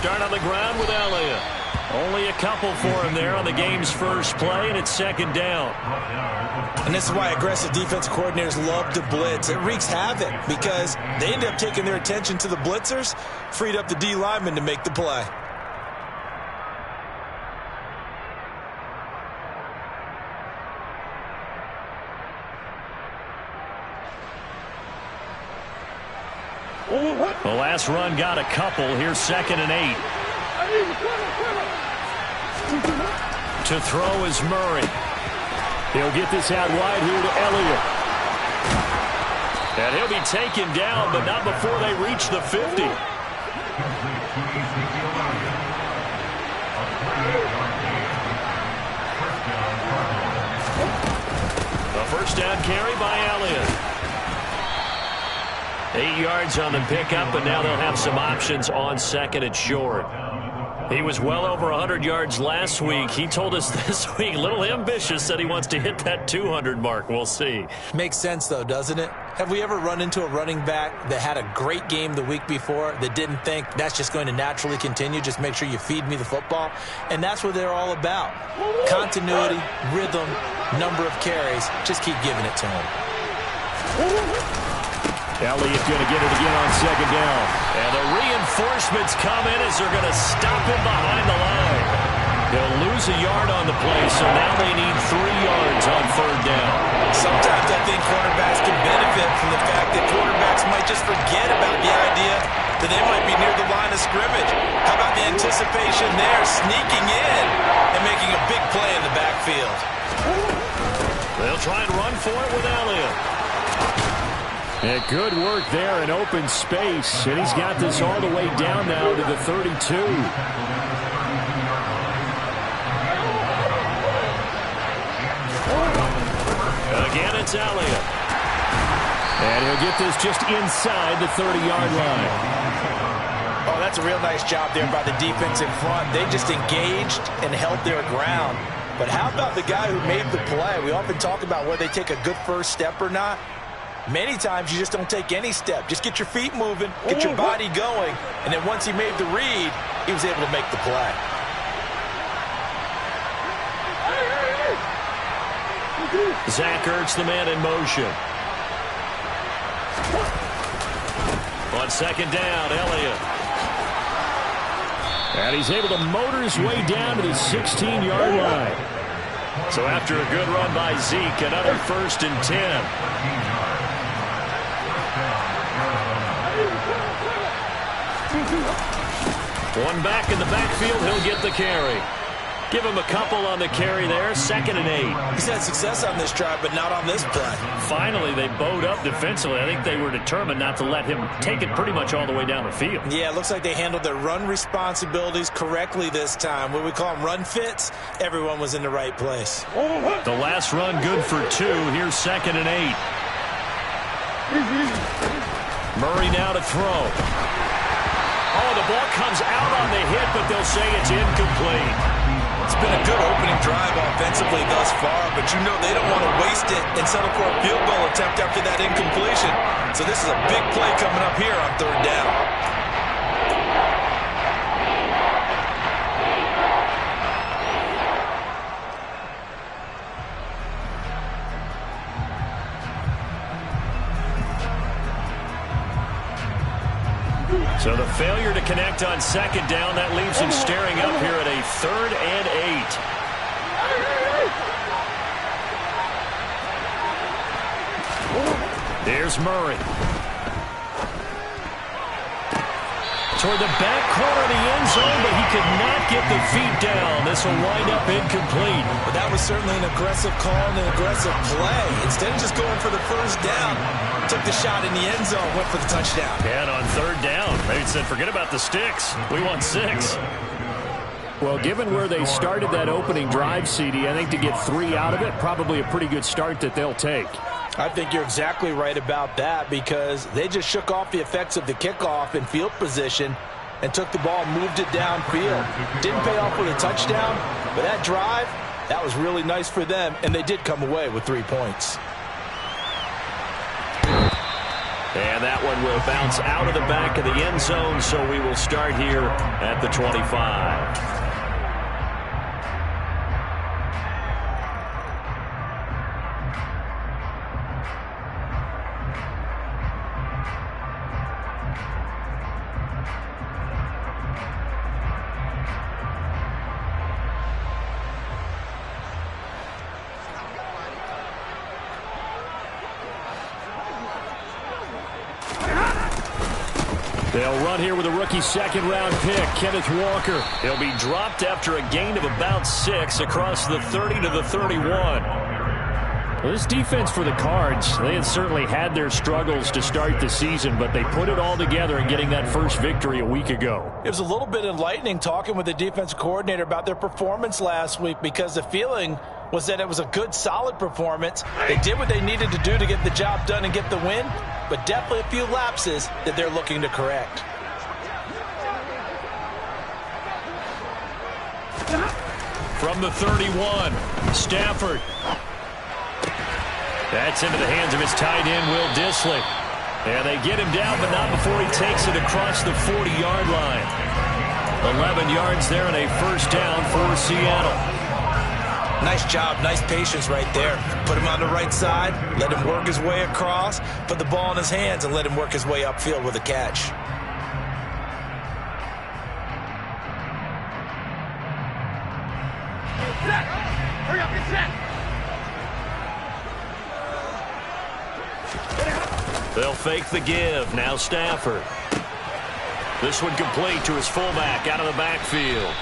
start on the ground with Elliott. Only a couple for him there on the game's first play, and it's second down. And this is why aggressive defense coordinators love to blitz. It wreaks havoc because they end up taking their attention to the blitzers, freed up the D lineman to make the play. The last run got a couple. Here's 2nd and 8. To throw is Murray. He'll get this out wide here to Elliott. And he'll be taken down, but not before they reach the 50. A first down carry by Elliott. 8 yards on the pickup, and now they'll have some options on 2nd and short. He was well over 100 yards last week. He told us this week, a little ambitious, said he wants to hit that 200 mark. We'll see. Makes sense, though, doesn't it? Have we ever run into a running back that had a great game the week before that didn't think that's just going to naturally continue? Just make sure you feed me the football. And that's what they're all about. Continuity, rhythm, number of carries. Just keep giving it to him. Elliott going to get it again on 2nd down. And the reinforcements come in as they're going to stop him behind the line. They'll lose a yard on the play, so now they need 3 yards on 3rd down. Sometimes I think cornerbacks can benefit from the fact that quarterbacks might just forget about the idea that they might be near the line of scrimmage. How about the anticipation there, sneaking in and making a big play in the backfield? They'll try and run for it with Elliott. And good work there in open space. And he's got this all the way down now to the 32. Again, it's Elliott. And he'll get this just inside the 30-yard line. Oh, that's a real nice job there by the defense in front. They just engaged and held their ground. But how about the guy who made the play? We often talk about whether they take a good first step or not. Many times you just don't take any step. Just get your feet moving, get your body going, and then once he made the read, he was able to make the play. Zach Ertz, the man in motion. On 2nd down, Elliott. And he's able to motor his way down to the 16-yard line. So after a good run by Zeke, another 1st and 10. One back in the backfield, he'll get the carry. Give him a couple on the carry there, 2nd and 8. He's had success on this drive, but not on this play. Finally, they bowed up defensively. I think they were determined not to let him take it pretty much all the way down the field. Yeah, it looks like they handled their run responsibilities correctly this time. What we call them run fits, everyone was in the right place. The last run good for 2. Here's 2nd and 8. Murray now to throw. Oh, the ball comes out on the hit, but they'll say it's incomplete. It's been a good opening drive offensively thus far, but you know they don't want to waste it and settle for a field goal attempt after that incompletion. So this is a big play coming up here on 3rd down. So the failure to connect on 2nd down, that leaves him staring up here at a 3rd and 8. There's Murray. Toward the back corner of the end zone, but he could not get the feet down. This will wind up incomplete. But that was certainly an aggressive call and an aggressive play. Instead of just going for the first down, took the shot in the end zone, went for the touchdown. And on 3rd down, they said, forget about the sticks. We want 6. Well, given where they started that opening drive, CD, I think to get 3 out of it, probably a pretty good start that they'll take. I think you're exactly right about that because they just shook off the effects of the kickoff in field position and took the ball and moved it downfield. Didn't pay off with a touchdown, but that drive, that was really nice for them, and they did come away with 3 points. And that one will bounce out of the back of the end zone, so we will start here at the 25. They'll run here with a rookie second-round pick, Kenneth Walker. He'll be dropped after a gain of about 6 across the 30 to the 31. Well, this defense for the Cards, they had certainly had their struggles to start the season, but they put it all together in getting that first victory a week ago. It was a little bit enlightening talking with the defensive coordinator about their performance last week, because the feeling was that it was a good, solid performance. They did what they needed to do to get the job done and get the win, but definitely a few lapses that they're looking to correct. From the 31, Stafford. That's into the hands of his tight end, Will Dissly. And they get him down, but not before he takes it across the 40-yard line. 11 yards there and a first down for Seattle. Nice job, nice patience right there. Put him on the right side, let him work his way across, put the ball in his hands, and let him work his way upfield with a catch. Set! Hurry up, get set! They'll fake the give. Now Stafford. This one complete to his fullback out of the backfield.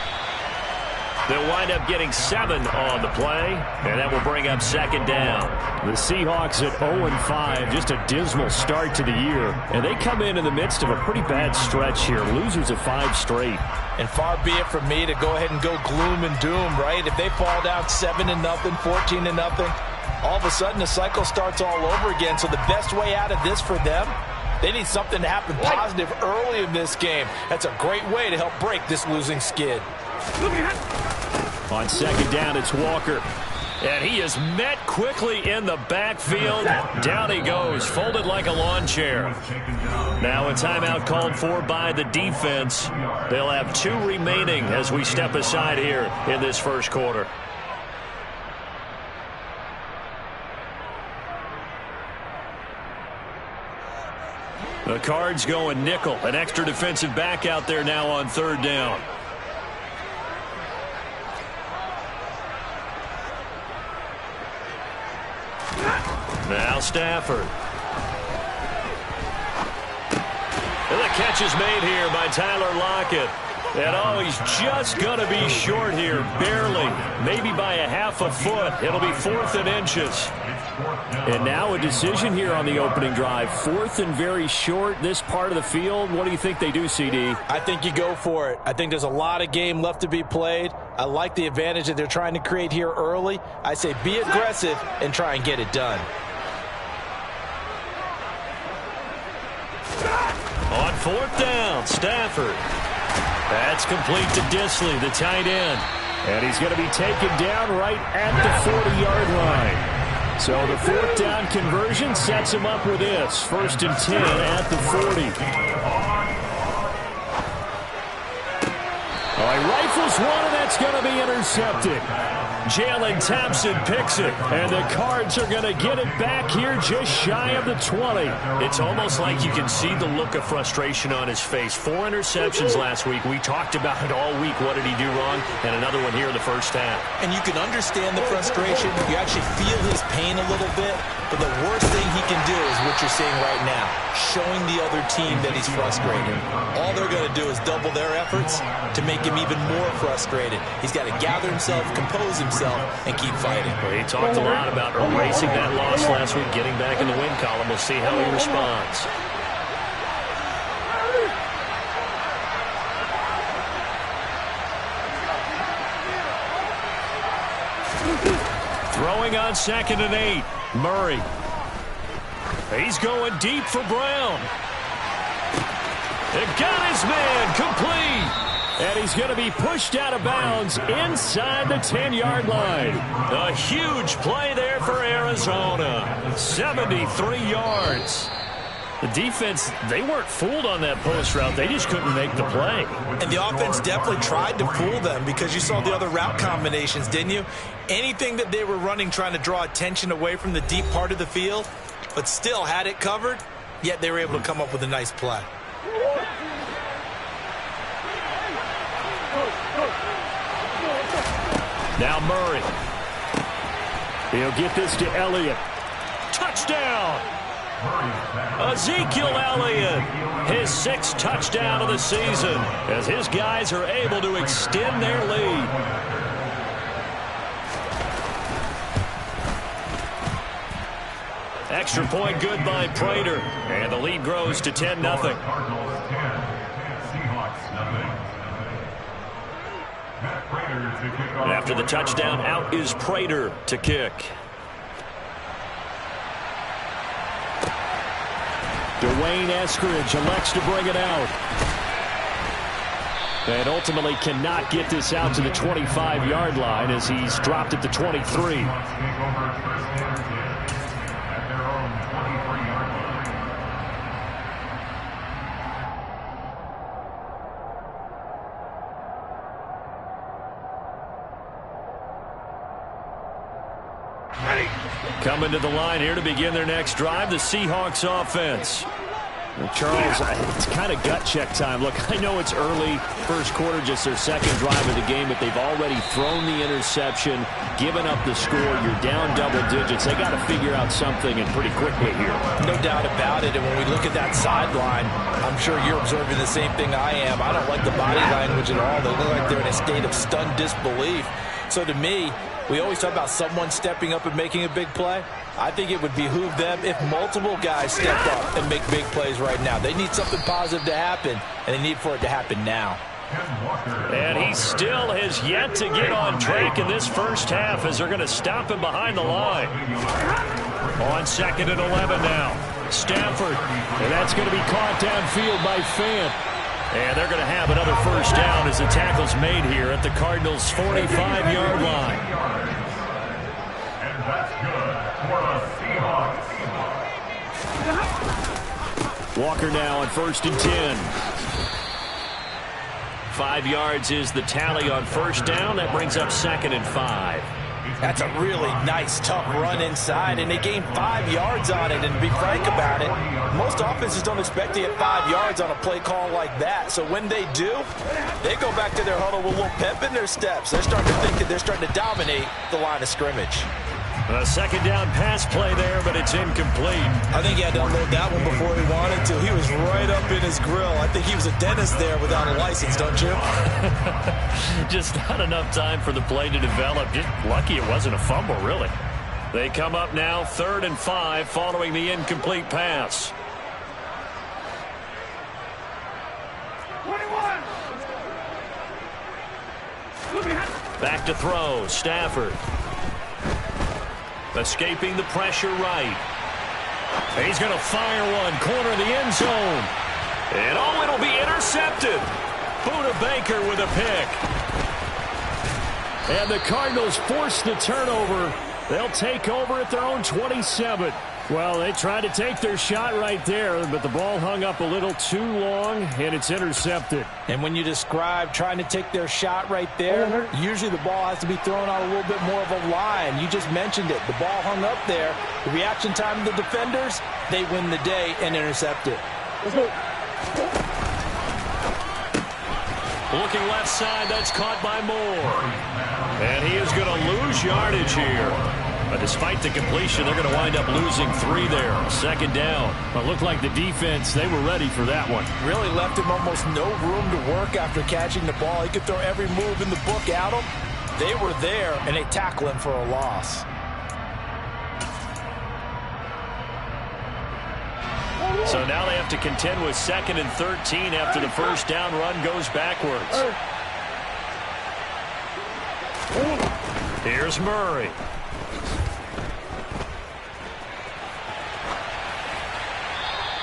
They'll wind up getting 7 on the play, and that will bring up second down. The Seahawks at 0-5, just a dismal start to the year. And they come in the midst of a pretty bad stretch here, losers of 5 straight. And far be it from me to go ahead and go gloom and doom, right? If they fall down 7-0, 14-0, all of a sudden the cycle starts all over again. So the best way out of this for them, they need something to happen positive early in this game. That's a great way to help break this losing skid. On second down, it's Walker. And he is met quickly in the backfield. Down he goes, folded like a lawn chair. Now a timeout called for by the defense. They'll have 2 remaining as we step aside here in this first quarter. The Cards going nickel. An extra defensive back out there now on third down. Now Stafford. And the catch is made here by Tyler Lockett. And oh, he's just going to be short here, barely. Maybe by a half a foot. It'll be 4th and inches. And now a decision here on the opening drive. 4th and very short, this part of the field. What do you think they do, CD? I think you go for it. I think there's a lot of game left to be played. I like the advantage that they're trying to create here early. I say be aggressive and try and get it done. On 4th down, Stafford. That's complete to Dissly, the tight end. And he's going to be taken down right at the 40-yard line. So the 4th down conversion sets him up with this. 1st and 10 at the 40. Oh, he rifles one, and that's going to be intercepted. Jalen Thompson picks it, and the Cards are going to get it back here just shy of the 20. It's almost like you can see the look of frustration on his face. 4 interceptions last week. We talked about it all week. What did he do wrong? And another one here in the first half. And you can understand the frustration. You actually feel his pain a little bit. But the worst thing he can do is what you're seeing right now, showing the other team that he's frustrated. All they're going to do is double their efforts to make him even more frustrated. He's got to gather himself, compose himself, and keep fighting. Well, he talked a lot about erasing that loss last week, getting back in the win column. We'll see how he responds. Throwing on 2nd and 8. Murray. He's going deep for Brown. It got his man complete. And he's going to be pushed out of bounds inside the 10-yard line. A huge play there for Arizona. 73 yards. The defense, they weren't fooled on that post route. They just couldn't make the play. And the offense definitely tried to fool them because you saw the other route combinations, didn't you? Anything that they were running trying to draw attention away from the deep part of the field, but still had it covered, yet they were able to come up with a nice play. Now Murray. He'll get this to Elliott. Touchdown! Ezekiel Elliott, his 6th touchdown of the season, as his guys are able to extend their lead. Extra point good by Prater, and the lead grows to 10-0. After the touchdown, out is Prater to kick. Dwayne Eskridge elects to bring it out. And ultimately cannot get this out to the 25-yard line as he's dropped at the 23. Coming to the line here to begin their next drive, the Seahawks offense. Well, Charles, it's kind of gut check time. Look, I know it's early, first quarter, just their second drive of the game, but they've already thrown the interception, given up the score. You're down double digits. They got to figure out something, and pretty quickly here. No doubt about it, and when we look at that sideline, I'm sure you're observing the same thing I am. I don't like the body language at all. They look like they're in a state of stunned disbelief. So to me, we always talk about someone stepping up and making a big play. I think it would behoove them if multiple guys step up and make big plays right now. They need something positive to happen, and they need for it to happen now. And he still has yet to get on track in this first half as they're going to stop him behind the line. On 2nd and 11 now. Stafford, and that's going to be caught downfield by Fant. And they're going to have another first down as the tackle's made here at the Cardinals' 45-yard line. And that's good for the Seahawks. Walker now on 1st and 10. 5 yards is the tally on first down. That brings up 2nd and 5. That's a really nice, tough run inside, and they gained 5 yards on it. And to be frank about it, most offenses don't expect to get 5 yards on a play call like that. So when they do, they go back to their huddle with a little pep in their steps. They're starting to think that they're starting to dominate the line of scrimmage. A second down pass play there, but it's incomplete. I think he had to unload that one before he wanted to. He was right up in his grill. I think he was a dentist there without a license, don't you? Just not enough time for the play to develop. Just lucky it wasn't a fumble, really. They come up now 3rd and 5 following the incomplete pass. 21. Back to throw. Stafford. Escaping the pressure right. He's going to fire one. Corner of the end zone. And oh, it'll be intercepted. Buda Baker with a pick. And the Cardinals force the turnover. They'll take over at their own 27. Well, they tried to take their shot right there, but the ball hung up a little too long, and it's intercepted. And when you describe trying to take their shot right there, usually the ball has to be thrown out a little bit more of a line. You just mentioned it. The ball hung up there. The reaction time of the defenders, they win the day and intercept it. Looking left side, that's caught by Moore. And he is going to lose yardage here. But despite the completion, they're going to wind up losing 3 there. 2nd down. Well, it looked like the defense, they were ready for that one. Really left him almost no room to work after catching the ball. He could throw every move in the book at him. They were there, and they tackle him for a loss. So now they have to contend with 2nd and 13 after the first down run goes backwards. Here's Murray.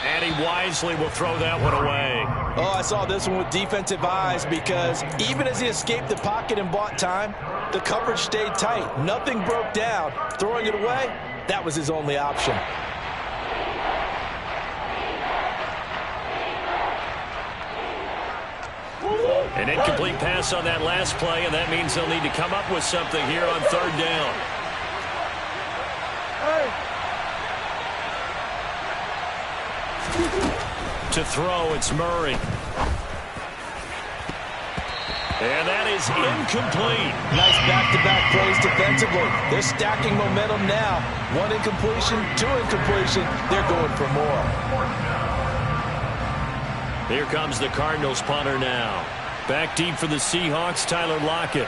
And he wisely will throw that one away. Oh, I saw this one with defensive eyes because even as he escaped the pocket and bought time, the coverage stayed tight. Nothing broke down. Throwing it away, that was his only option. An incomplete pass on that last play, and that means they'll need to come up with something here on third down. To throw, it's Murray. And that is incomplete. Nice back-to-back plays defensively. They're stacking momentum now. One incompletion, two incompletion. They're going for more. Here comes the Cardinals punter now. Back deep for the Seahawks, Tyler Lockett.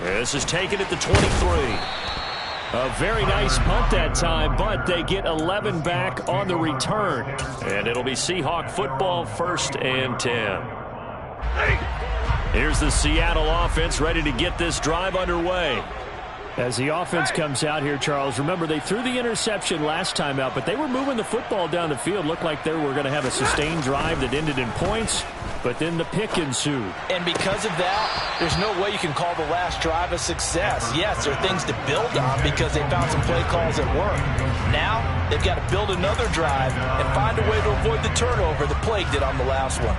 This is taken at the 23. A very nice punt that time, but they get 11 back on the return. And it'll be Seahawk football, 1st and 10. Here's the Seattle offense ready to get this drive underway. As the offense comes out here, Charles, remember they threw the interception last time out, but they were moving the football down the field. Looked like they were going to have a sustained drive that ended in points, but then the pick ensued. And because of that, there's no way you can call the last drive a success. Yes, there are things to build on because they found some play calls that work. Now, they've got to build another drive and find a way to avoid the turnover that plagued it on the last one.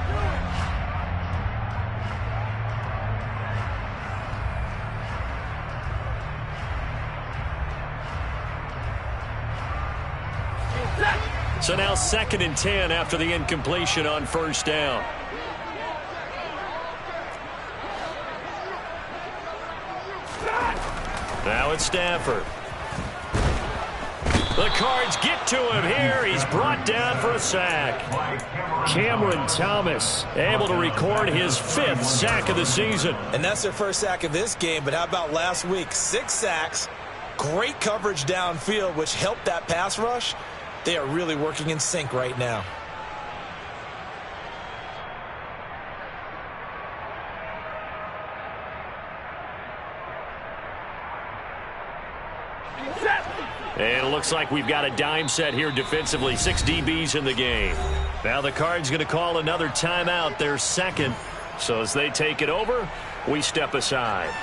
So now 2nd and 10 after the incompletion on 1st down. Now it's Stafford. The Cards get to him here. He's brought down for a sack. Cameron Thomas able to record his 5th sack of the season. And that's their first sack of this game, but how about last week? 6 sacks, great coverage downfield, which helped that pass rush. They are really working in sync right now. And it looks like we've got a dime set here defensively. 6 DBs in the game. Now the Cards going to call another timeout, their 2nd. So as they take it over, we step aside.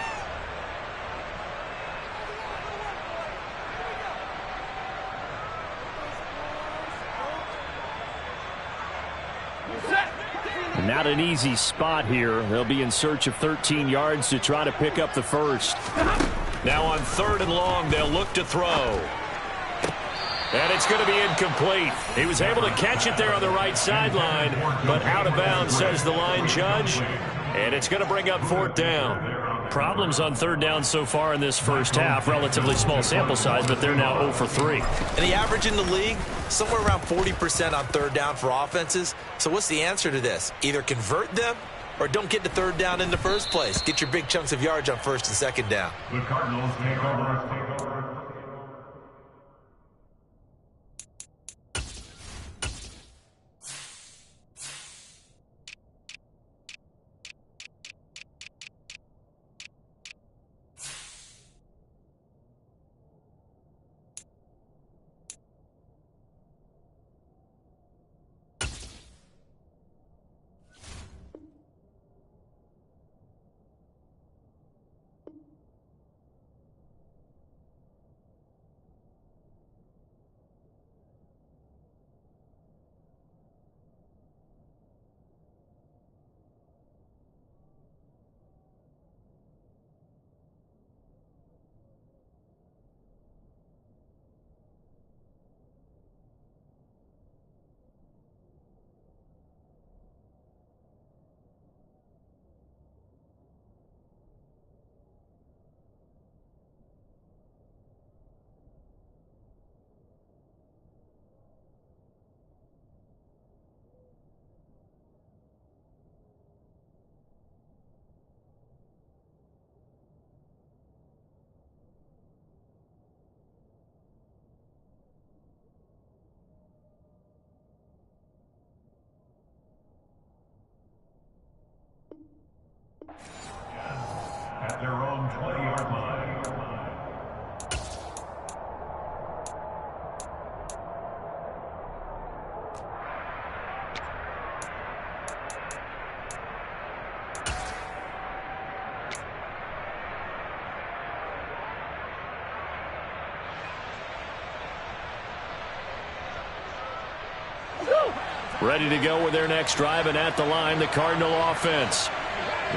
Not an easy spot here. They'll be in search of 13 yards to try to pick up the first. Now on 3rd and long, they'll look to throw. And it's going to be incomplete. He was able to catch it there on the right sideline, but out of bounds, says the line judge. And it's going to bring up 4th down. Problems on 3rd down so far in this first half. Relatively small sample size, but they're now 0 for 3. And the average in the league, somewhere around 40% on 3rd down for offenses. So what's the answer to this? Either convert them or don't get to 3rd down in the first place. Get your big chunks of yards on 1st and 2nd down. The Cardinals take over. Ready to go with their next drive, and at the line, the Cardinal offense.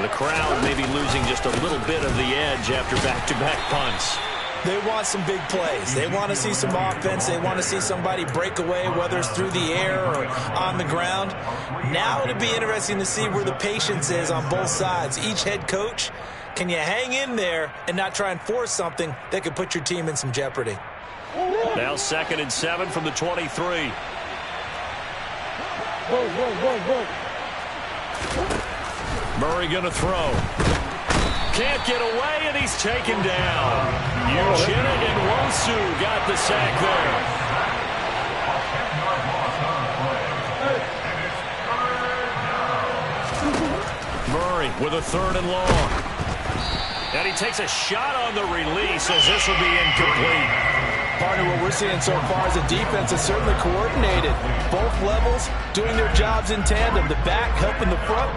The crowd may be losing just a little bit of the edge after back-to-back punts. They want some big plays. They want to see some offense. They want to see somebody break away, whether it's through the air or on the ground. Now it'll be interesting to see where the patience is on both sides. Each head coach, can you hang in there and not try and force something that could put your team in some jeopardy? Now 2nd and 7 from the 23. Murray going to throw. Can't get away, and he's taken down. Uchenna and Nwosu got the sack there. Murray with a 3rd and long. And he takes a shot on the release as this will be incomplete. Partner, what we're seeing so far is the defense is certainly coordinated. Both levels doing their jobs in tandem. The back helping the front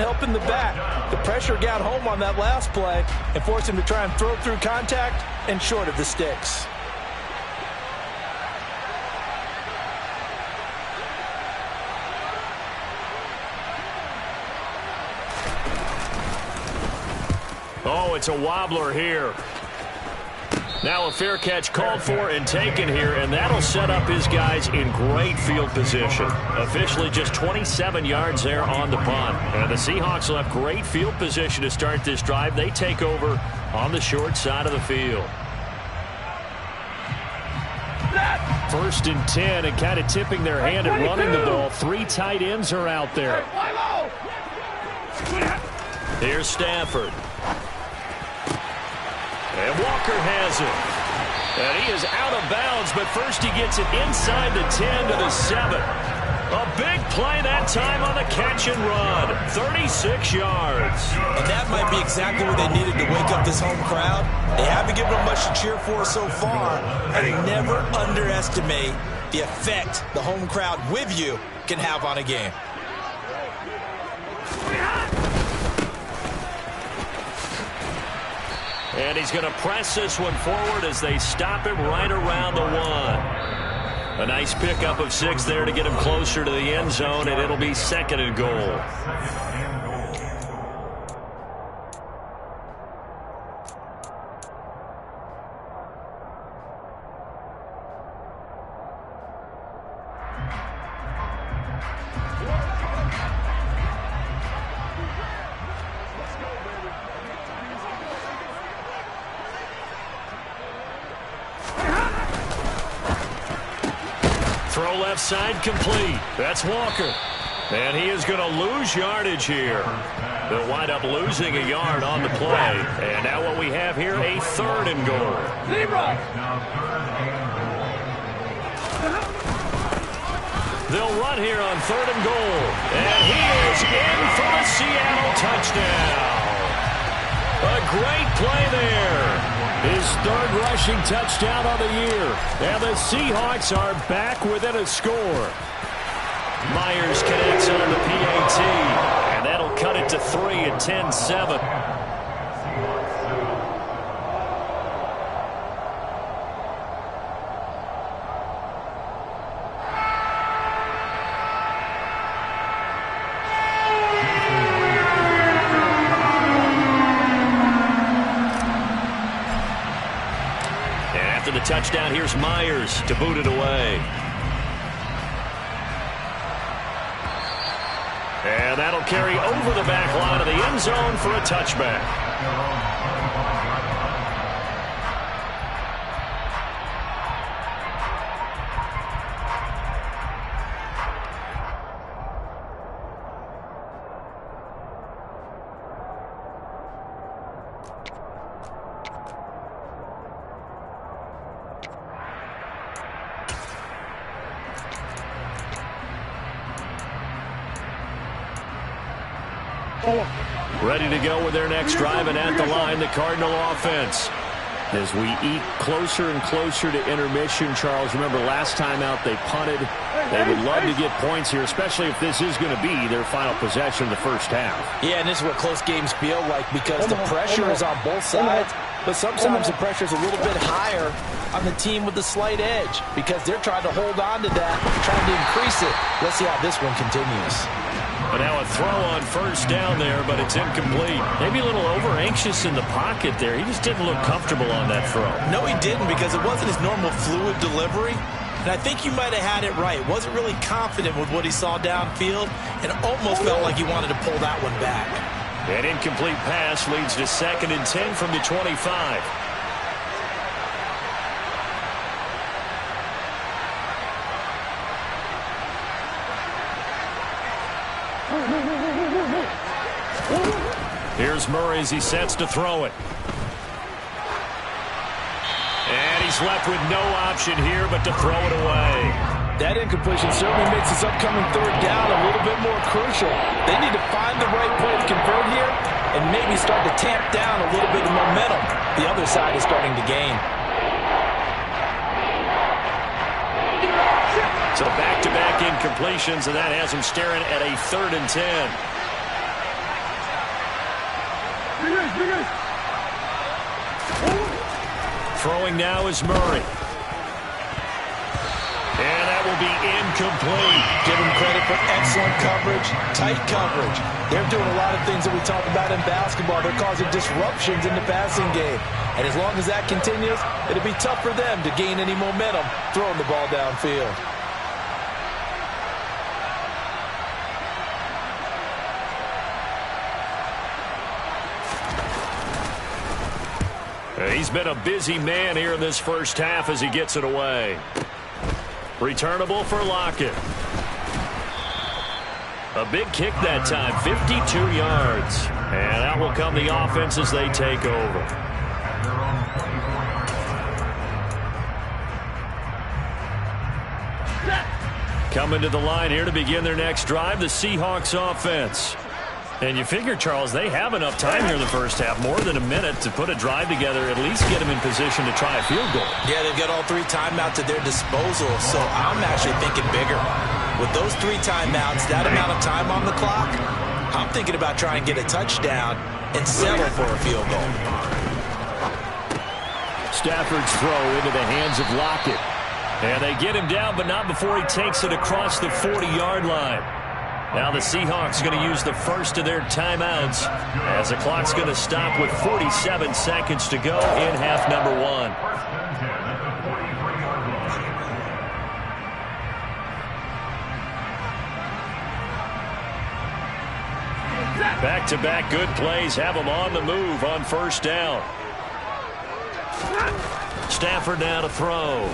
helping the back. The pressure got home on that last play and forced him to try and throw through contact and short of the sticks. Oh, it's a wobbler here. Now a fair catch called for and taken here, and that'll set up his guys in great field position. Officially just 27 yards there on the punt. And the Seahawks will have great field position to start this drive. They take over on the short side of the field. 1st and 10, and kind of tipping their hand at running the ball. 3 tight ends are out there. Here's Stafford. And Walker has it. And he is out of bounds, but first he gets it inside the 10 to the 7. A big play that time on the catch and run. 36 yards. And that might be exactly what they needed to wake up this home crowd. They haven't given them much to cheer for so far. And never underestimate the effect the home crowd with you can have on a game. And he's going to press this one forward as they stop him right around the 1. A nice pickup of 6 there to get him closer to the end zone, and it'll be 2nd and goal. Throw left side complete. That's Walker. And he is going to lose yardage here. They'll wind up losing a yard on the play. And now what we have here, a 3rd and goal. They'll run here on 3rd and goal. And he is in for the Seattle touchdown. A great play there. His 3rd rushing touchdown of the year. And the Seahawks are back within a score. Myers connects on the PAT. And that'll cut it to 3 at 10-7. The touchdown, here's Myers to boot it away. And that'll carry over the back line of the end zone for a touchback. Ready to go with their next drive, and at the line, the Cardinal offense. As we eat closer and closer to intermission, Charles, remember last time out they punted. They would love to get points here, especially if this is going to be their final possession of the first half. Yeah, and this is what close games feel like because the pressure is on both sides. But sometimes the pressure is a little bit higher on the team with the slight edge because they're trying to hold on to that, trying to increase it. Let's see how this one continues. But now a throw on first down there, but it's incomplete. Maybe a little over-anxious in the pocket there. He just didn't look comfortable on that throw. No, he didn't, because it wasn't his normal fluid delivery. And I think you might have had it right. Wasn't really confident with what he saw downfield and almost felt like he wanted to pull that one back. An incomplete pass leads to 2nd and 10 from the 25. Here's Murray as he sets to throw it. And he's left with no option here but to throw it away. That incompletion certainly makes this upcoming 3rd down a little bit more crucial. They need to find the right play to convert here and maybe start to tamp down a little bit of momentum. The other side is starting to gain. So back-to-back incompletions, and that has him staring at a 3rd and 10. Throwing now is Murray. And that will be incomplete. Give him credit for excellent coverage, tight coverage. They're doing a lot of things that we talk about in basketball. They're causing disruptions in the passing game. And as long as that continues, it'll be tough for them to gain any momentum throwing the ball downfield. He's been a busy man here in this first half as he gets it away. Returnable for Lockett. A big kick that time, 52 yards. And out will come the offense as they take over. Coming to the line here to begin their next drive, the Seahawks offense. And you figure, Charles, they have enough time here in the first half, more than a minute, to put a drive together, at least get them in position to try a field goal. Yeah, they've got all 3 timeouts at their disposal, so I'm actually thinking bigger. With those 3 timeouts, that amount of time on the clock, I'm thinking about trying to get a touchdown and settle for a field goal. Stafford's throw into the hands of Lockett. And they get him down, but not before he takes it across the 40-yard line. Now the Seahawks going to use the first of their timeouts as the clock's going to stop with 47 seconds to go in half number 1. Back-to-back good plays have them on the move on first down. Stafford now to throw.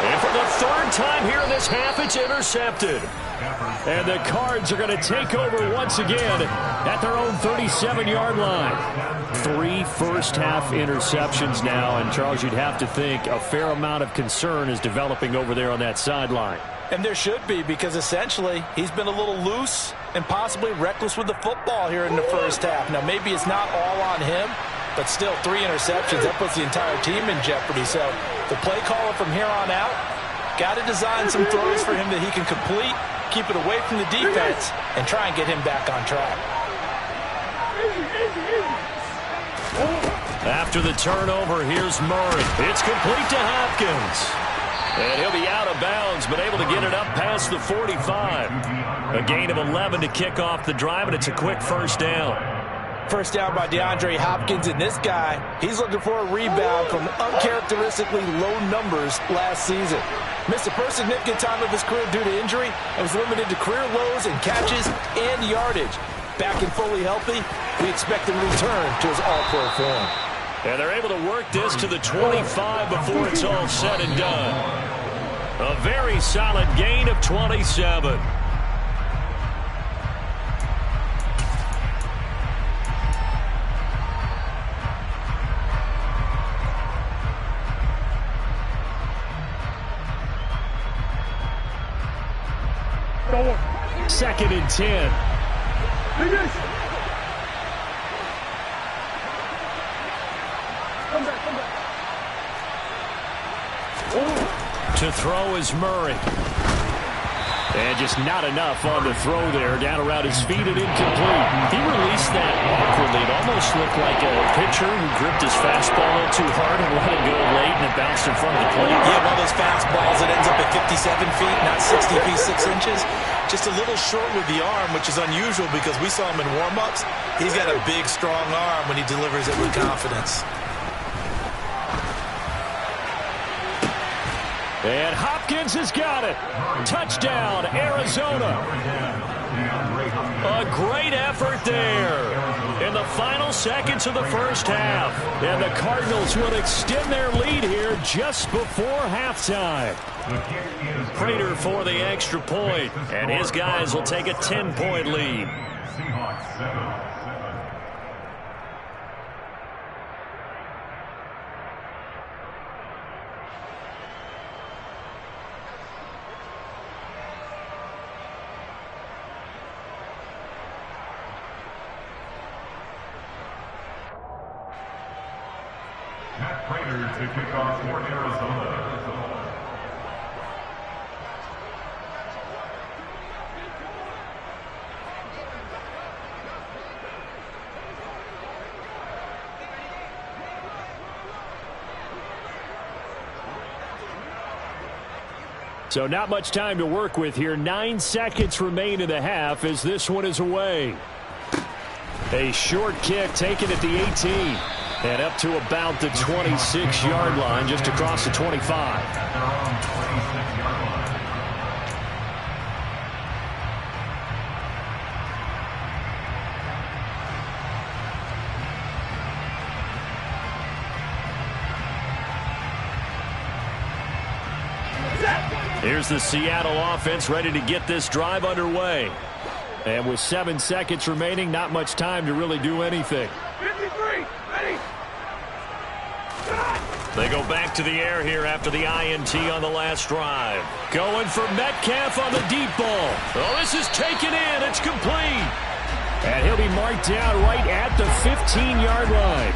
And for the 3rd time here in this half, it's intercepted. And the Cards are going to take over once again at their own 37-yard line. 3 first-half interceptions now, and Charles, you'd have to think a fair amount of concern is developing over there on that sideline. And there should be, because essentially he's been a little loose and possibly reckless with the football here in the first half. Now, maybe it's not all on him, but still 3 interceptions. That puts the entire team in jeopardy. So the play caller from here on out got to design some throws for him that he can complete, keep it away from the defense, and try and get him back on track. After the turnover, here's Murray. It's complete to Hopkins. And he'll be out of bounds, but able to get it up past the 45. A gain of 11 to kick off the drive, and it's a quick first down. First down by DeAndre Hopkins, and this guy, he's looking for a rebound from uncharacteristically low numbers last season. Missed the first significant time of his career due to injury and was limited to career lows in catches and yardage. Back and fully healthy, we expect him to return to his all-pro form. And they're able to work this to the 25 before it's all said and done. A very solid gain of 27. Second and 10. To throw is Murray. And just not enough on the throw there. Down around his feet and incomplete. He released that awkwardly. It almost looked like a pitcher who gripped his fastball a little too hard and let it go late, and it bounced in front of the plate. Yeah, one of those fastballs that ends up at 57 feet, not 60 feet, 6 inches. Just a little short with the arm, which is unusual because we saw him in warm-ups. He's got a big, strong arm when he delivers it with confidence. And Hopkins has got it. Touchdown, Arizona. A great effort there in the final seconds of the first half. And the Cardinals will extend their lead here just before halftime. Prater for the extra point, and his guys will take a 10-point lead. Seahawks 7. Matt Prater to kick off for Arizona. So not much time to work with here. 9 seconds remain in the half as this one is away. A short kick taken at the 18. And up to about the 26-yard line, just across the 25. Here's the Seattle offense ready to get this drive underway. And with 7 seconds remaining, not much time to really do anything. 53, ready. They go back to the air here after the INT on the last drive. Going for Metcalf on the deep ball. Oh, this is taken in. It's complete. And he'll be marked down right at the 15-yard line.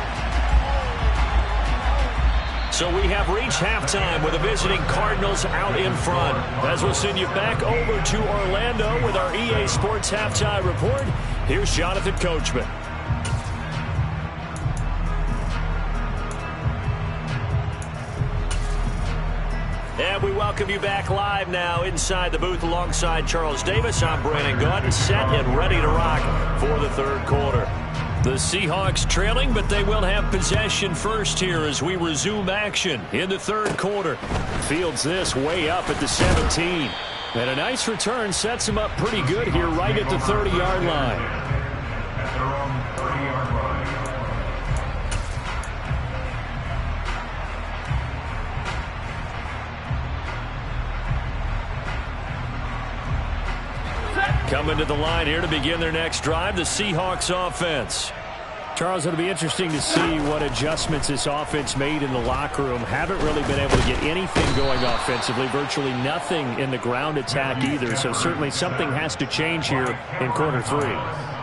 So we have reached halftime with the visiting Cardinals out in front. As we'll send you back over to Orlando with our EA Sports Halftime Report, here's Jonathan Coachman. And we welcome you back live now inside the booth alongside Charles Davis. I'm Brandon Gaudin, set and ready to rock for the third quarter. The Seahawks trailing, but they will have possession first here as we resume action in the third quarter. Fields this way up at the 17. And a nice return sets him up pretty good here right at the 30-yard line. At their own 30-yard line. Coming to the line here to begin their next drive, the Seahawks offense. Charles, it'll be interesting to see what adjustments this offense made in the locker room. Haven't really been able to get anything going offensively, virtually nothing in the ground attack either. So certainly something has to change here in quarter 3.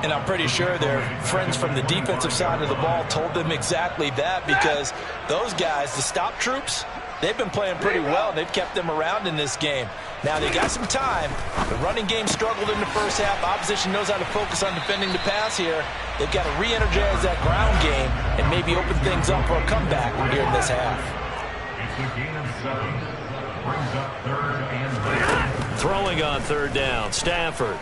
And I'm pretty sure their friends from the defensive side of the ball told them exactly that, because those guys, the stop troops, they've been playing pretty well, and they've kept them around in this game. Now, they got some time. The running game struggled in the first half. Opposition knows how to focus on defending the pass here. They've got to re-energize that ground game and maybe open things up for a comeback here in this half. It's a gain of 7. Brings up 3rd and 9. Throwing on 3rd down, Stafford.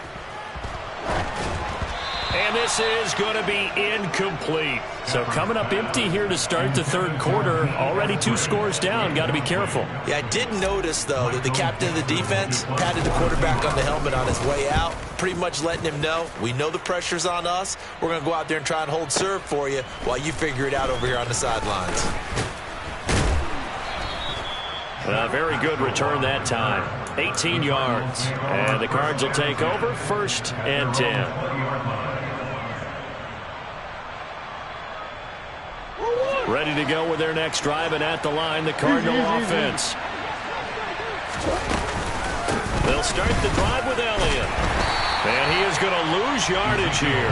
And this is going to be incomplete. So coming up empty here to start the third quarter. Already 2 scores down. Got to be careful. Yeah, I did notice, though, that the captain of the defense patted the quarterback on the helmet on his way out, pretty much letting him know, we know the pressure's on us. We're going to go out there and try and hold serve for you while you figure it out over here on the sidelines. A very good return that time. 18 yards. And the Cards will take over 1st and 10. Ready to go with their next drive, and at the line, the Cardinal offense. They'll start the drive with Elliott. And he is going to lose yardage here.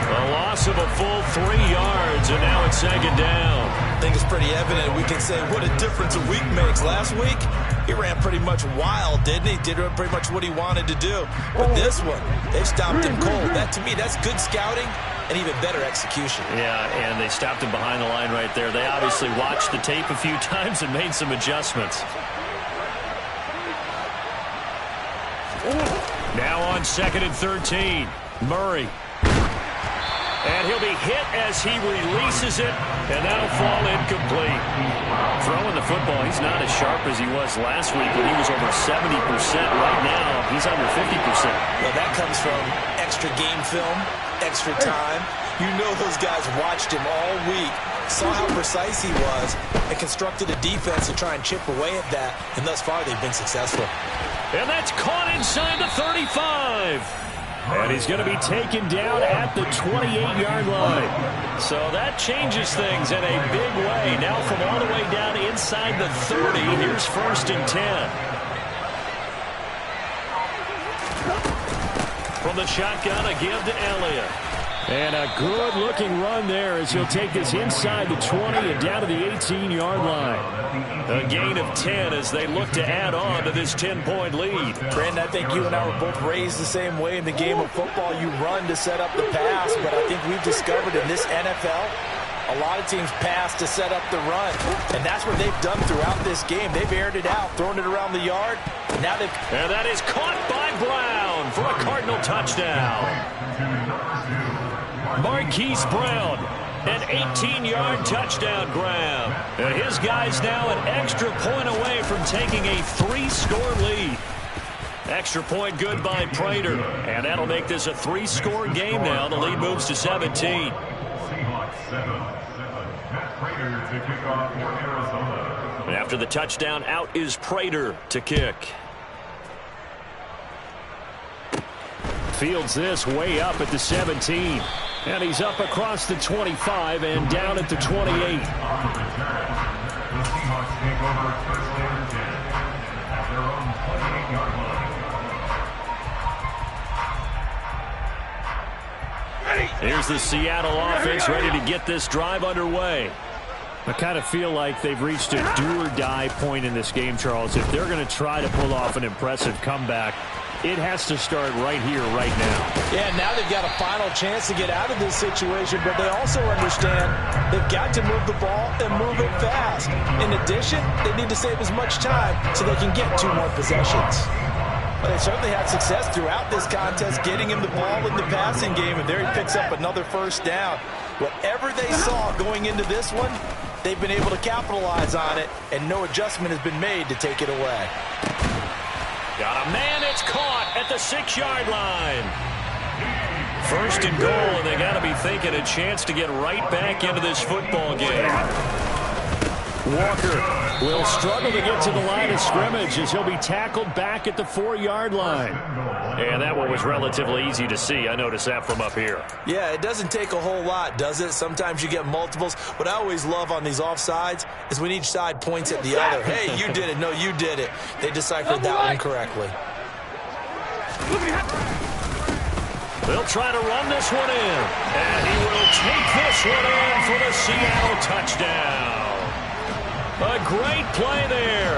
A loss of a full 3 yards, and now it's 2nd down. I think it's pretty evident. We can say what a difference a week makes. Last week, He ran pretty much wild, didn't he? Did pretty much what he wanted to do. But this one, they stopped him cold. That, to me, that's good scouting and even better execution. Yeah, and they stopped him behind the line right there. They obviously watched the tape a few times and made some adjustments. Now on 2nd and 13, Murray. And he'll be hit as he releases it, and that'll fall incomplete. Throwing the football, he's not as sharp as he was last week when he was over 70%. Right now, he's under 50%. Well, that comes from extra game film, extra time. You know those guys watched him all week, saw how precise he was, and constructed a defense to try and chip away at that, and thus far they've been successful. And that's caught inside the 35. And he's going to be taken down at the 28-yard line. So that changes things in a big way. Now from all the way down inside the 30, here's 1st and 10. From the shotgun, a give to Elliott. And a good-looking run there as he'll take this inside the 20 and down to the 18-yard line. A gain of 10 as they look to add on to this 10-point lead. Brandon, I think you and I were both raised the same way in the game of football. You run to set up the pass, but I think we've discovered in this NFL, a lot of teams pass to set up the run, and that's what they've done throughout this game. They've aired it out, thrown it around the yard, and now they've... And that is caught by Brown for a Cardinal touchdown. Marquise Brown, an 18-yard touchdown grab. And his guy's now an extra point away from taking a 3-score lead. Extra point good by Prater. And that'll make this a 3-score game now. The lead moves to 17. Seahawks 7. Matt Prater to kick off for Arizona. And after the touchdown, out is Prater to kick. Fields this way up at the 17. And he's up across the 25 and down at the 28. On the return, the Seahawks take over 1st and 10 at their own 28-yard line. Here's the Seattle offense ready to get this drive underway. I kind of feel like they've reached a do-or-die point in this game, Charles. If they're going to try to pull off an impressive comeback, it has to start right here, right now. Yeah, now they've got a final chance to get out of this situation, but they also understand they've got to move the ball and move it fast. In addition, they need to save as much time so they can get 2 more possessions. But they certainly had success throughout this contest, getting him the ball in the passing game, and there he picks up another 1st down. Whatever they saw going into this one, they've been able to capitalize on it, and no adjustment has been made to take it away. Got a man, it's caught at the 6-yard line. 1st and goal, and they got to be thinking a chance to get right back into this football game. Walker will struggle to get to the line of scrimmage as he'll be tackled back at the 4-yard line. And that one was relatively easy to see. I noticed that from up here. Yeah, it doesn't take a whole lot, does it? Sometimes you get multiples. What I always love on these offsides is when each side points at the other. Hey, you did it. No, you did it. They deciphered that one correctly. They'll try to run this one in. And he will take this one in for the Seattle touchdown. A great play there.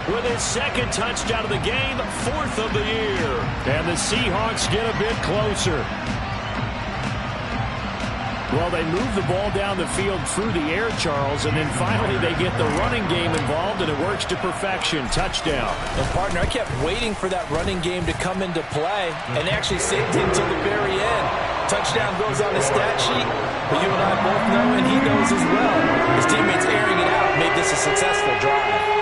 With his 2nd touchdown of the game, 4th of the year. And the Seahawks get a bit closer. Well, they move the ball down the field through the air, Charles, and then finally they get the running game involved, and it works to perfection. Touchdown. And, partner, I kept waiting for that running game to come into play and actually saved him till the very end. Touchdown goes on his stat sheet, but you and I both know, and he knows as well, his teammates airing it out made this a successful drive.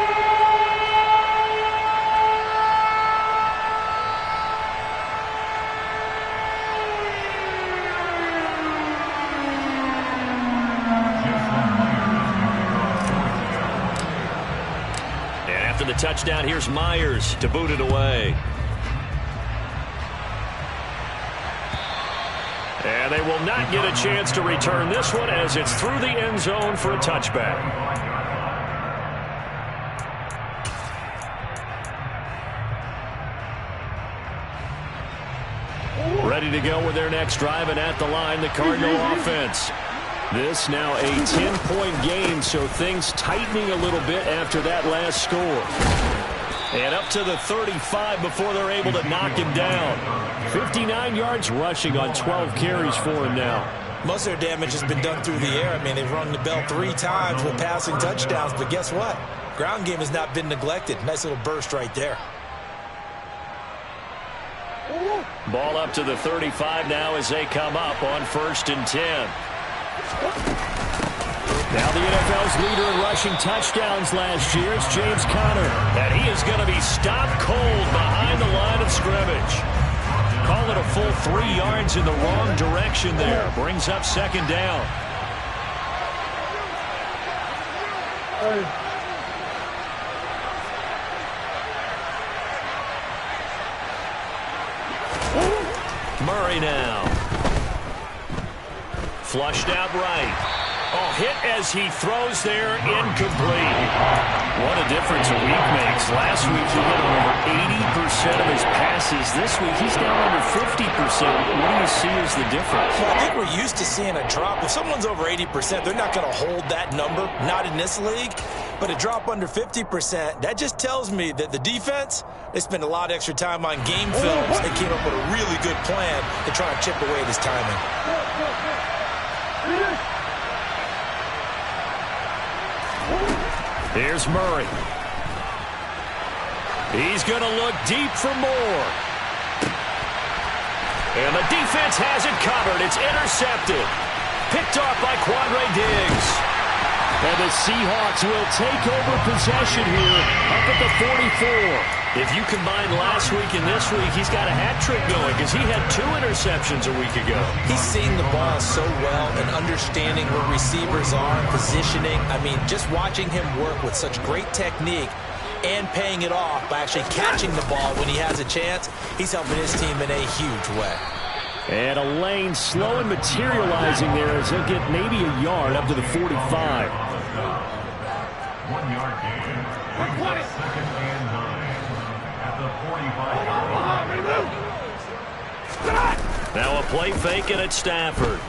After the touchdown, here's Myers to boot it away. And they will not get a chance to return this one as it's through the end zone for a touchback. Ready to go with their next drive, and at the line, the Cardinal offense. This now a 10-point game, so things tightening a little bit after that last score. And up to the 35 before they're able to knock him down. 59 yards rushing on 12 carries for him now. Most of their damage has been done through the air. I mean, they've rung the bell 3 times with passing touchdowns, but guess what? Ground game has not been neglected. Nice little burst right there. Ball up to the 35 now as they come up on 1st and 10. Now the NFL's leader in rushing touchdowns last year is James Conner. And he is going to be stopped cold behind the line of scrimmage. Call it a full 3 yards in the wrong direction there. Brings up 2nd down. Murray now. Flushed out right. Oh, hit as he throws there, incomplete. What a difference a week makes. Last week he hit over 80% of his passes. This week he's down under 50%. What do you see as the difference? Well, I think we're used to seeing a drop. If someone's over 80%, they're not going to hold that number, not in this league. But a drop under 50%, that just tells me that the defense, they spent a lot of extra time on game films. They came up with a really good plan to try and chip away at his timing. Here's Murray. He's going to look deep for more. And the defense has it covered. It's intercepted. Picked off by Quandre Diggs. And the Seahawks will take over possession here up at the 44. If you combine last week and this week, he's got a hat trick going because he had 2 interceptions a week ago. He's seeing the ball so well and understanding where receivers are, positioning. I mean, just watching him work with such great technique and paying it off by actually catching the ball when he has a chance, he's helping his team in a huge way. And a lane slow and materializing there as he'll get maybe a yard up to the 45. 1 yard gain. 2nd and 9 at the 45. Now a play fake and it's Stafford.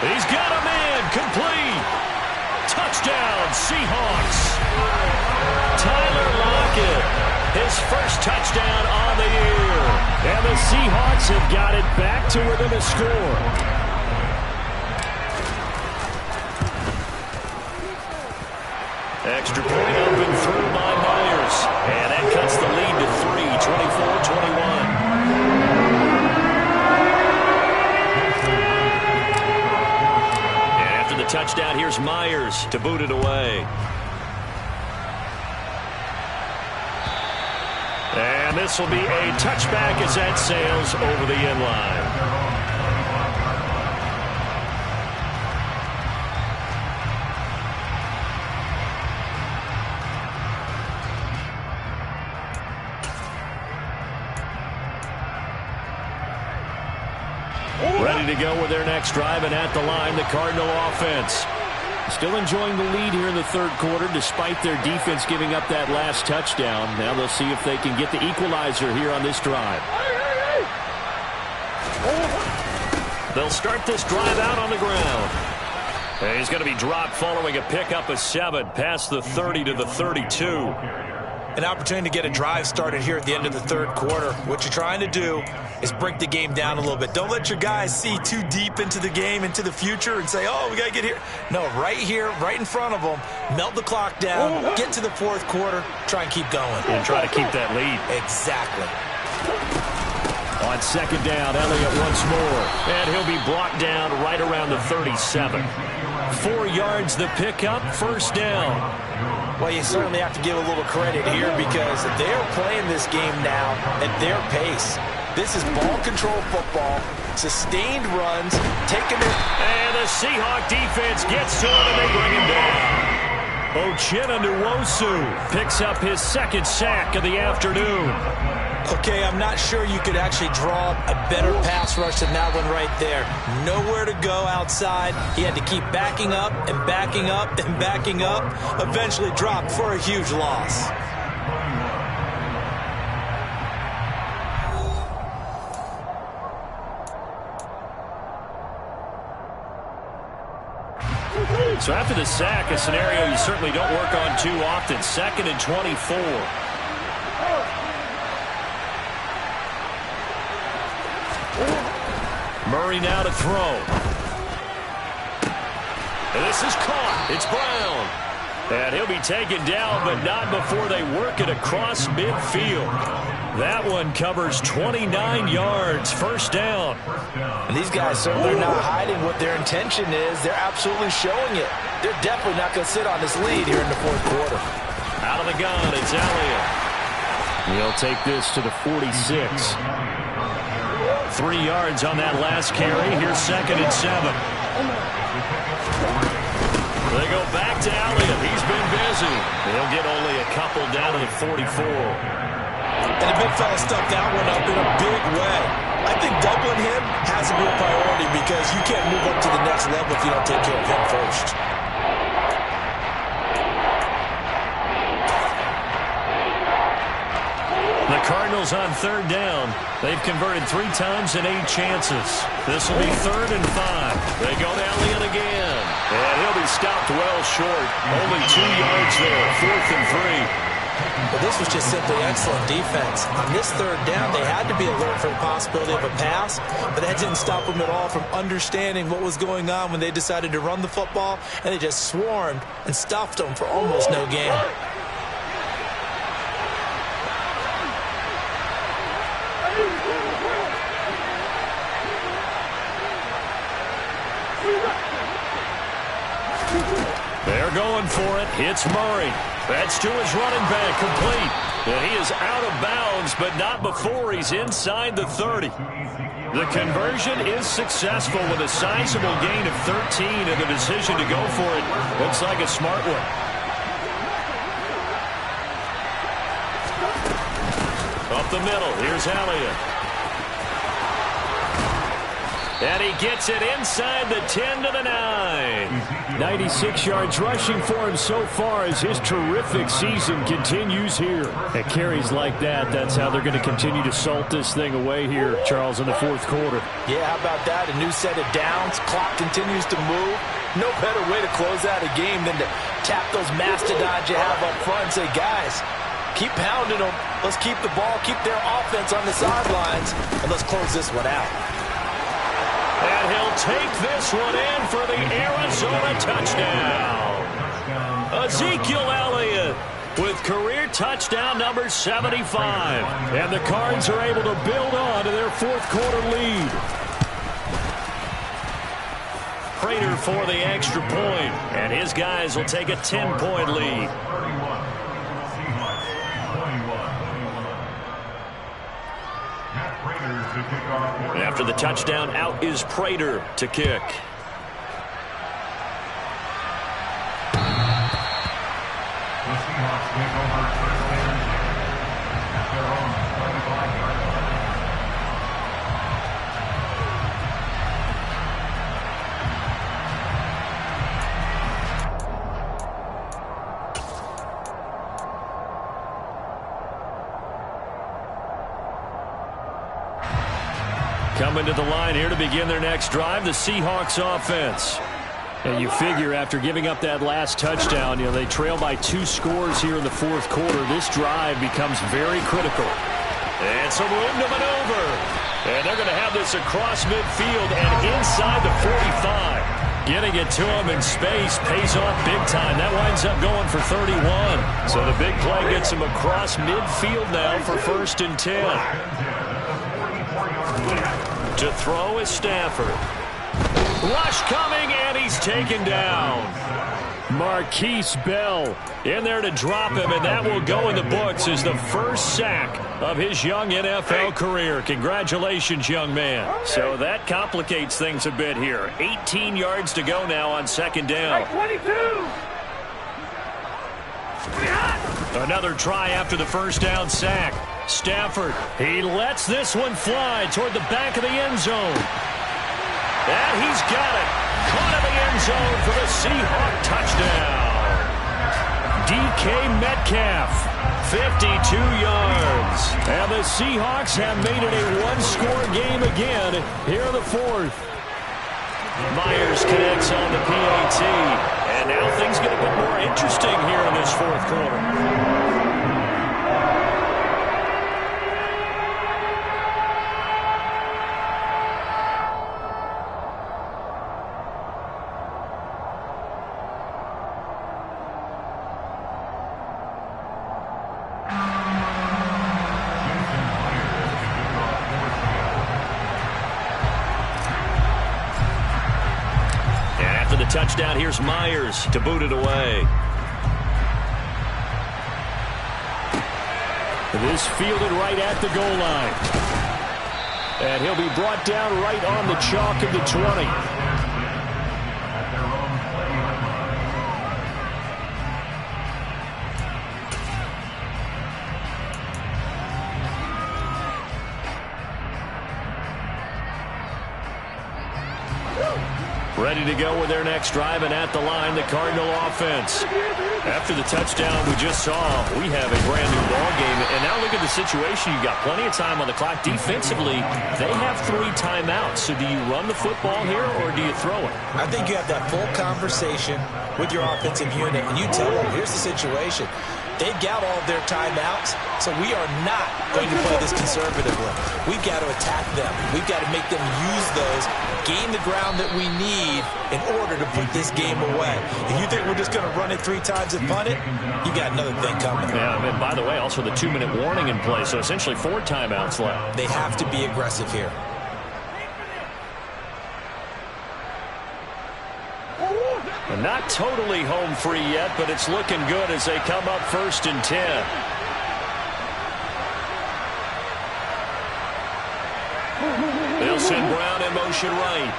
He's got him in. Complete. Touchdown, Seahawks. Tyler Lockett. His first touchdown on the year. And the Seahawks have got it back to within a score. Extra point up and through by Myers. And that cuts the lead to 3, 24-21. And after the touchdown, here's Myers to boot it away. And this will be a touchback as that sails over the end line. Ready to go with their next drive, and at the line, the Cardinal offense. Still enjoying the lead here in the 3rd quarter despite their defense giving up that last touchdown. Now they'll see if they can get the equalizer here on this drive. They'll start this drive out on the ground. And he's going to be dropped following a pickup of 7 past the 30 to the 32. An opportunity to get a drive started here at the end of the 3rd quarter. What you're trying to do is break the game down a little bit. Don't let your guys see too deep into the game, into the future, and say, oh, we got to get here. No, right here, right in front of them, melt the clock down, get to the 4th quarter, try and keep going. And try to keep that lead. Exactly. On 2nd down, Elliott once more. And he'll be brought down right around the 37. 4 yards the pickup, 1st down. Well, you certainly have to give a little credit here because they're playing this game now at their pace. This is ball control football, sustained runs, taking it. And the Seahawk defense gets to him and they bring him down. Uchenna Nwosu picks up his 2nd sack of the afternoon. Okay, I'm not sure you could actually draw a better pass rush than that one right there. Nowhere to go outside. He had to keep backing up and backing up and backing up. Eventually dropped for a huge loss. So after the sack, a scenario you certainly don't work on too often. 2nd and 24. Murray now to throw. And this is caught. It's Brown. And he'll be taken down, but not before they work it across midfield. That one covers 29 yards. First down. And these guys certainly are not hiding what their intention is. They're absolutely showing it. They're definitely not going to sit on this lead here in the fourth quarter. Out of the gun, it's Elliott. He'll take this to the 46. 3 yards on that last carry. Here's 2nd and 7. They go back to Elliott. He's been busy. He'll get only a couple down to the 44. And the big fella stuck that one up in a big way. I think doubling him has to be a priority because you can't move up to the next level if you don't take care of him first. The Cardinals on 3rd down. They've converted 3 times in 8 chances. This will be 3rd and 5. They go to Elliott again. And he'll be stopped well short. Only 2 yards there. 4th and 3. But this was just simply excellent defense. On this 3rd down, they had to be alert for the possibility of a pass, but that didn't stop them at all from understanding what was going on when they decided to run the football, and they just swarmed and stuffed them for almost no gain. They're going for it. It's Murray. That's to his running back, complete. And he is out of bounds, but not before he's inside the 30. The conversion is successful with a sizable gain of 13, and the decision to go for it looks like a smart one. Up the middle, here's Elliott. And he gets it inside the 10 to the 9. 96 yards rushing for him so far as his terrific season continues here. At carries like that, that's how they're going to continue to salt this thing away here, Charles, in the fourth quarter. Yeah, how about that? A new set of downs. Clock continues to move. No better way to close out a game than to tap those mastodons you have up front and say, guys, keep pounding them. Let's keep the ball, keep their offense on the sidelines, and let's close this one out. And he'll take this one in for the Arizona touchdown. Ezekiel Elliott with career touchdown number 75. And the Cards are able to build on to their fourth quarter lead. Prater for the extra point, and his guys will take a 10-point lead. After the touchdown, out is Prater to kick. The Seahawks take over first and 10 at their own 25-yard line. Coming to the line here to begin their next drive, the Seahawks offense. And you figure after giving up that last touchdown, they trail by 2 scores here in the fourth quarter. This drive becomes very critical. And some room to maneuver. And they're going to have this across midfield and inside the 45. Getting it to him in space pays off big time. That winds up going for 31. So the big play gets him across midfield now for 1st and 10. To throw is Stafford. Rush coming, and he's taken down. Marquise Bell in there to drop him, and that will go in the books as the first sack of his young NFL career. Congratulations, young man. So that complicates things a bit here. 18 yards to go now on 2nd down. 22. Another try after the first down sack. Stafford, he lets this one fly toward the back of the end zone. And he's got it. Caught in the end zone for the Seahawk touchdown. DK Metcalf, 52 yards. And the Seahawks have made it a one-score game again here in the fourth. Myers connects on the PAT. quarter. Touchdown, here's Myers to boot it away. This fielded right at the goal line. And he'll be brought down right on the chalk of the 20. Ready to go with their next drive, and at the line, the Cardinal offense. After the touchdown we just saw, we have a brand-new ball game. And now look at the situation. You've got plenty of time on the clock. Defensively, they have 3 timeouts. So do you run the football here, or do you throw it? I think you have that full conversation with your offensive unit, and you tell them, here's the situation. They've got all of their timeouts, so we are not going to play this conservatively. We've got to attack them. We've got to make them use those, gain the ground that we need in order to put this game away. If you think we're just going to run it 3 times and punt it, you got another thing coming. Yeah, and by the way, also the 2-minute warning in play, so essentially 4 timeouts left. They have to be aggressive here. Not totally home free yet, but it's looking good as they come up 1st and 10. They'll send Brown in motion right.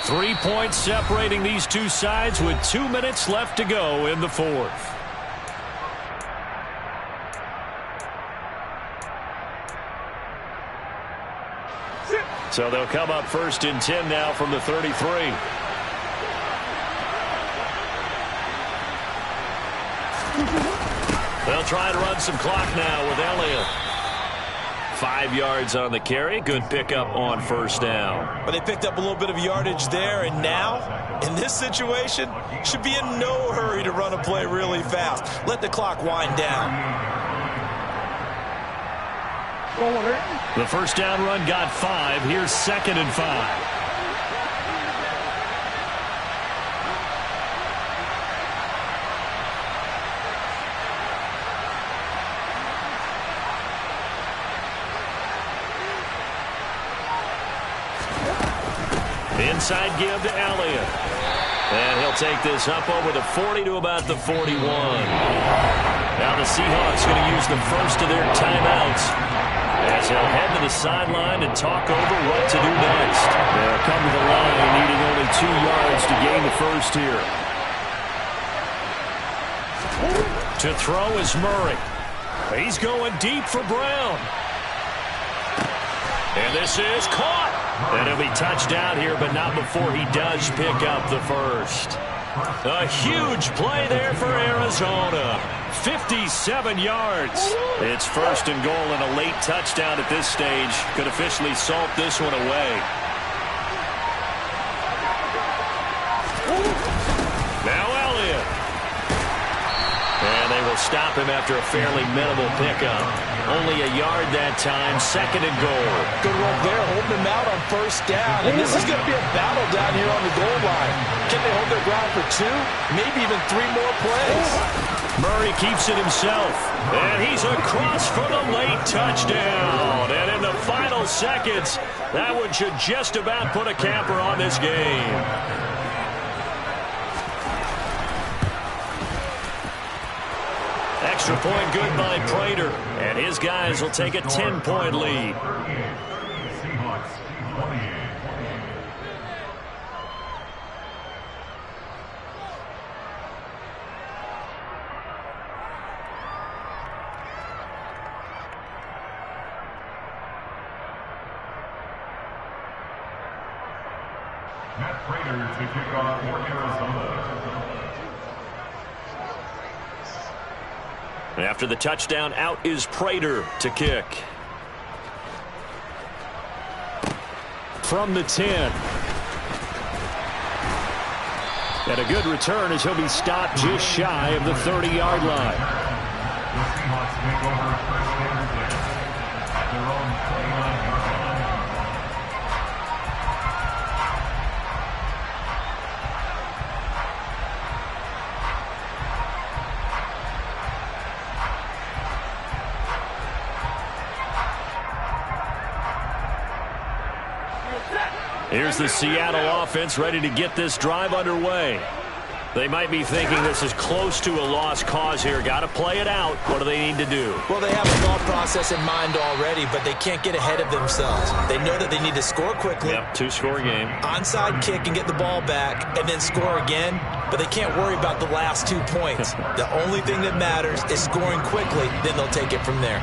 Three points separating these two sides with 2 minutes left to go in the 4th. So they'll come up 1st and 10 now from the 33. They'll try and run some clock now with Elliott. 5 yards on the carry. Good pickup on 1st down. But they picked up a little bit of yardage there, and now, in this situation, should be in no hurry to run a play really fast. Let the clock wind down. The 1st down run got 5. Here's 2nd and 5. Inside give to Elliott. And he'll take this up over the 40 to about the 41. Now the Seahawks going to use the first of their timeouts as they'll head to the sideline and talk over what to do next. They'll come to the line needing only 2 yards to gain the first here. To throw is Murray. He's going deep for Brown. And this is caught. And he'll be touched down here, but not before he does pick up the first. A huge play there for Arizona. 57 yards. It's 1st and goal, and a late touchdown at this stage could officially salt this one away. Now Elliott. And they will stop him after a fairly minimal pickup. Only a yard that time, 2nd and goal. Good work there, holding him out on 1st down. And this is going to be a battle down here on the goal line. Can they hold their ground for 2, maybe even 3 more plays? Murray keeps it himself. And he's across for the late touchdown. And in the final seconds, that one should just about put a camper on this game. Extra point good by Prater. And his guys will take a 10-point lead. Matt Prater to kick off for Arizona. After the touchdown, out is Prater to kick. From the 10. And a good return as he'll be stopped just shy of the 30-yard line. The Seahawks make over first down at their own 29-yard line. Here's the Seattle offense ready to get this drive underway. They might be thinking this is close to a lost cause here. Got to play it out. What do they need to do? Well, they have a thought process in mind already, but they can't get ahead of themselves. They know that they need to score quickly. Yep, two-score game. Onside kick and get the ball back and then score again, but they can't worry about the last 2 points. The only thing that matters is scoring quickly, then they'll take it from there.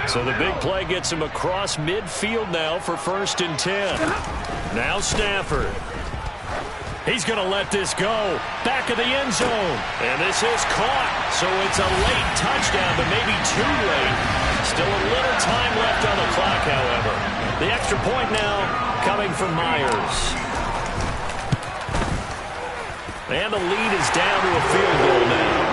So the big play gets him across midfield now for 1st and 10. Now Stafford. He's going to let this go. Back of the end zone. And this is caught. So it's a late touchdown, but maybe too late. Still a little time left on the clock, however. The extra point now coming from Myers. And the lead is down to a field goal now.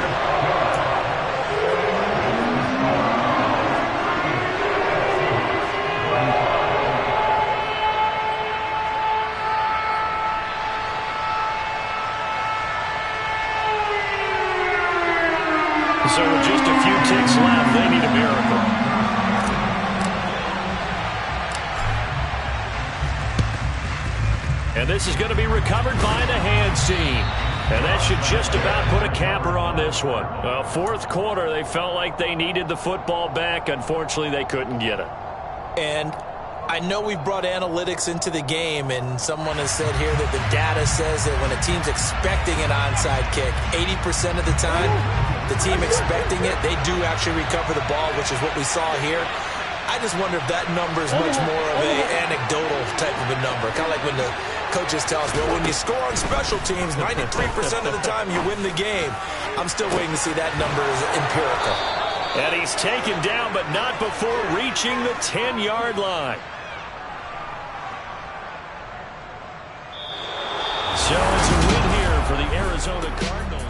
So with just a few ticks left, they need a miracle. And this is going to be recovered by the hands team. And that should just about put a capper on this one. Well, 4th quarter, they felt like they needed the football back. Unfortunately, they couldn't get it. And I know we've brought analytics into the game, and someone has said here that the data says that when a team's expecting an onside kick, 80% of the time, the team expecting it, they do actually recover the ball, which is what we saw here. I just wonder if that number is much more of an anecdotal type of a number. Kind of like when the coaches tell us, well, when you score on special teams, 93% of the time you win the game. I'm still waiting to see that number is empirical. And he's taken down, but not before reaching the 10-yard line. So it's a win here for the Arizona Cardinals.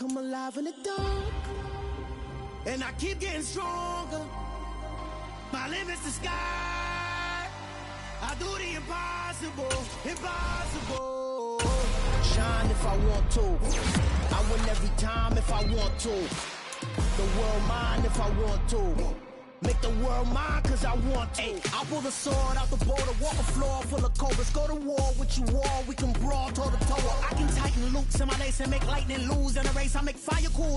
come alive in the dark, and I keep getting stronger. My limit's the sky. I do the impossible, impossible. Shine if I want to. I win every time if I want to. The world mine if I want to. Make the world mine cause I want to. I pull the sword out the border, walk a floor full of cobras. Go to war with you all, we can brawl toe to toe. I can tighten loops in my lace and make lightning lose in a race. I make fire cool.